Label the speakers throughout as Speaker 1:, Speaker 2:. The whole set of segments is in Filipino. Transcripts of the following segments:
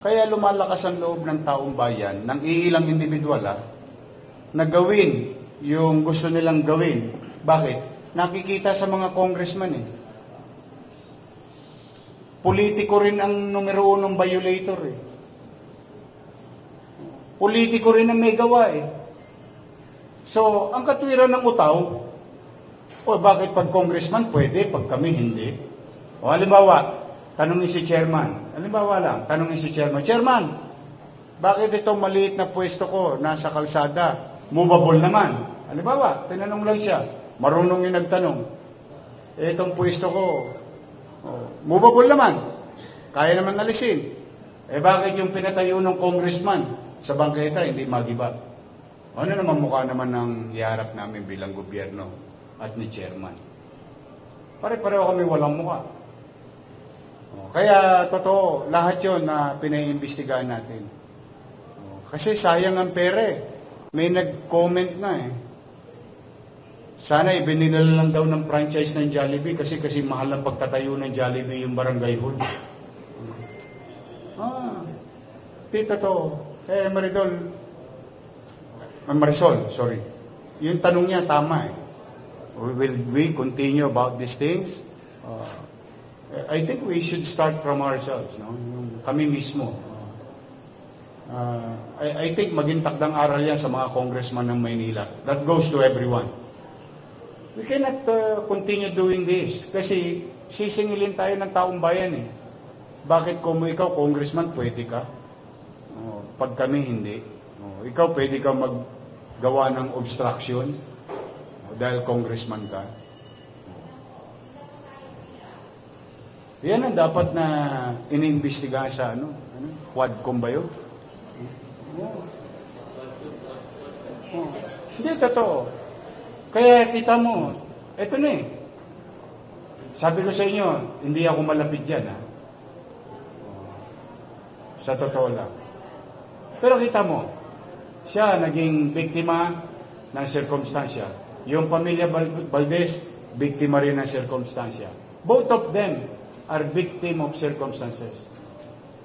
Speaker 1: Kaya lumalakas ang loob ng taong bayan, ng iilang individual na gawin yung gusto nilang gawin. Bakit? Nakikita sa mga congressman Politiko rin ang numero unong violator Politiko rin ang may gawa So, ang katwiran ng utaw, bakit pag congressman pwede, pag kami hindi? O halimbawa, tanongin si chairman. Halimbawa lang, tanongin si chairman. Chairman, bakit itong maliit na pwesto ko nasa kalsada? Movable naman. Halimbawa, tinanong lang siya. Marunong yung nagtanong. Itong pwesto ko, movable naman. Kaya naman alisin. Bakit yung pinatayo ng congressman sa bangketa hindi magiba? Ano naman mukha naman ng iharap namin bilang gobyerno at ni chairman? Pare-pareho kami walang mukha. Kaya totoo, lahat yon na pinaiimbestigahan natin. Kasi sayang ang pere. May nag-comment na Sana ibinilala lang daw ng franchise ng Jollibee kasi mahal ang pagtatayo ng Jollibee yung barangay hall. Tito to. Marisol, sorry. Yung tanong niya, tama Will we continue about these things? I think we should start from ourselves, kami mismo. I think maging takdang aral yan sa mga congressman ng Maynila. That goes to everyone. We cannot continue doing this kasi sisingilin tayo ng taong bayan Bakit kung ikaw, congressman, pwede ka? Pag kami, hindi. Ikaw, pwede ka maggawa ng obstruction dahil congressman ka. Yan ang dapat na iniimbestigahan sa Quadcom ba yun? Hindi, totoo. Kaya kita mo, eto na Sabi ko sa inyo, hindi ako malapit dyan Sa totoo lang. Pero kita mo, siya naging biktima ng sirkumstansya. Yung pamilya Valdez, biktima rin ng sirkumstansya. Both of them are victim of circumstances.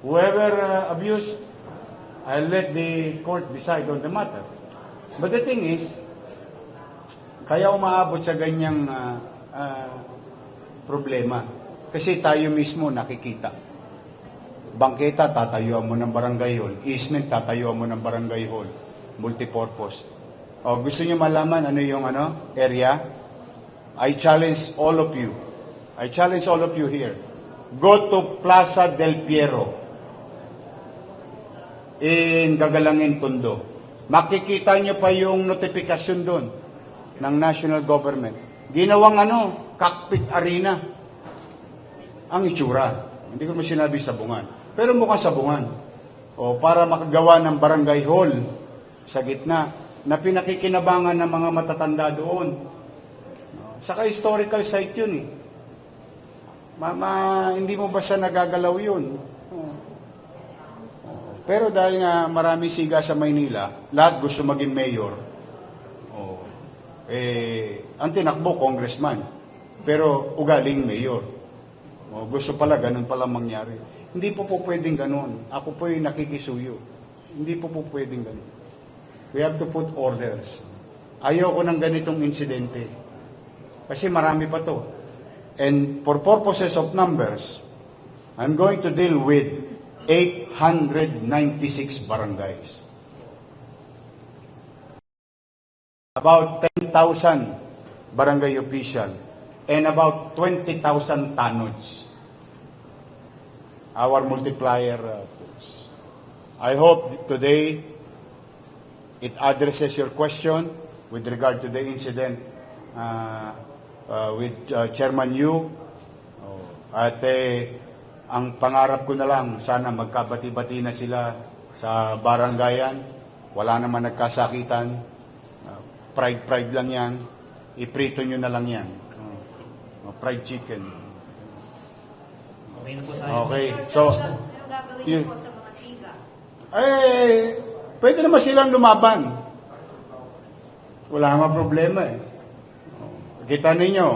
Speaker 1: Whoever abused, I'll let the court decide on the matter. But the thing is, kaya umaabot sa ganyang problema. Kasi tayo mismo nakikita. Bangketa, tatayuan mo ng barangay hall. Easement, tatayuan mo ng barangay hall. Multipurpose. Gusto niyo malaman ano yung area? I challenge all of you. I challenge all of you here. Go to Plaza del Piero in Gagalangin, Tondo. Makikita niyo pa yung notifikasyon doon ng national government. Ginawang cockpit arena ang itsura. Hindi ko sinabi sabungan. Pero mukhang sabungan. Para makagawa ng barangay hall sa gitna na pinakikinabangan ng mga matatanda doon. Saka historical site yun hindi mo basta nagagalaw yun. Pero dahil nga marami siga sa Maynila, lahat gusto maging mayor. Ang tinakbo, congressman. Pero ugaling mayor. Gusto pala, ganun pala mangyari. Hindi po pwedeng ganun. Ako po yung nakikisuyo. Hindi po pwedeng ganun. We have to put orders. Ayoko ng ganitong insidente. Kasi marami pa to. And for purposes of numbers, I'm going to deal with 896 barangays. About 10,000 barangay official and about 20,000 tanods. Our multiplier tools. I hope today it addresses your question with regard to the incident with Chairman Yu. At ang pangarap ko na lang, sana magkabati-bati na sila sa barangayan. Wala naman nagkasakitan. Pride lang yan. Iprito nyo na lang yan. Fried chicken. Okay. So,
Speaker 2: yun po sa mga siga?
Speaker 1: pwede naman silang lumaban. Wala naman problema Kita ninyo,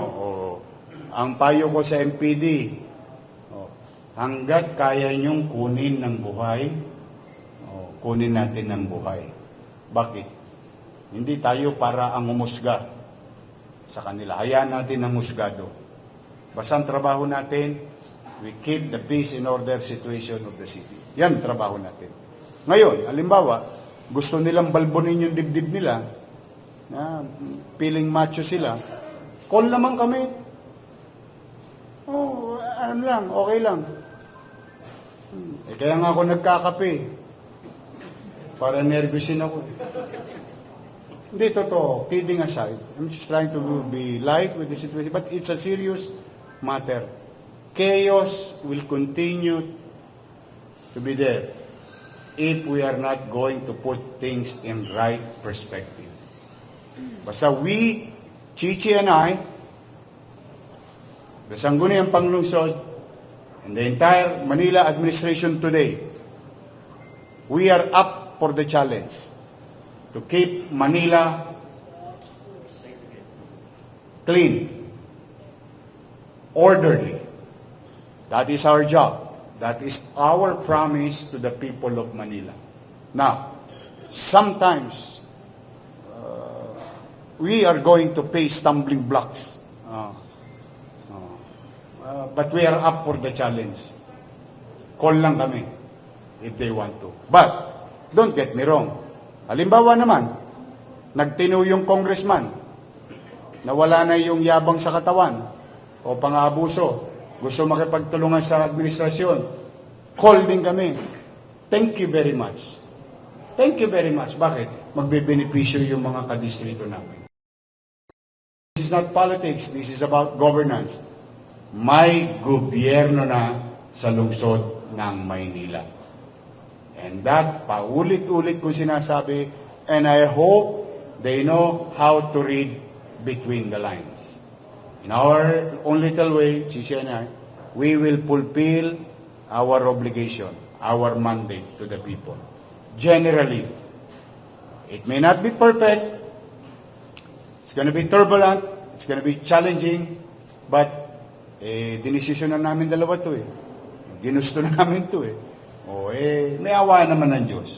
Speaker 1: ang payo ko sa MPD, hanggat kaya niyong kunin ng buhay, kunin natin ng buhay. Bakit? Hindi tayo para ang humusga sa kanila. Hayaan natin ang husgado. Basta ang trabaho natin, we keep the peace and order situation of the city. Yan trabaho natin. Ngayon, halimbawa, gusto nilang balbonin yung dibdib nila, na feeling macho sila, call naman kami. Ano lang, okay lang. Kaya nga ako nagkakape. Para nervousin ako. Hindi, totoo. Kidding aside, I'm just trying to be light with the situation. But it's a serious matter. Chaos will continue to be there if we are not going to put things in right perspective. Basta we, Chichi and I, the Sangguniang Panglungsod, and the entire Manila administration today, we are up for the challenge to keep Manila clean, orderly. That is our job. That is our promise to the people of Manila. Now, sometimes we are going to face stumbling blocks. But we are up for the challenge. Call lang kami if they want to. But, don't get me wrong. Halimbawa naman, nagtino yung congressman, nawala na yung yabang sa katawan o pang-aabuso, gusto makipagtulungan sa administrasyon, call din kami. Thank you very much. Thank you very much. Bakit? Magbebenepisyo yung mga kadistrito namin. This is not politics. This is about governance. May gobyerno na sa lungsod ng Maynila. And that, paulit-ulit ko sinasabi, and I hope they know how to read between the lines. In our own little way, Chichi and I, we will fulfill our obligation, our mandate to the people. Generally, it may not be perfect, it's going to be turbulent, it's going to be challenging, but dinesisyon na namin dalawa to Ginusto na namin to may awa naman ng Diyos.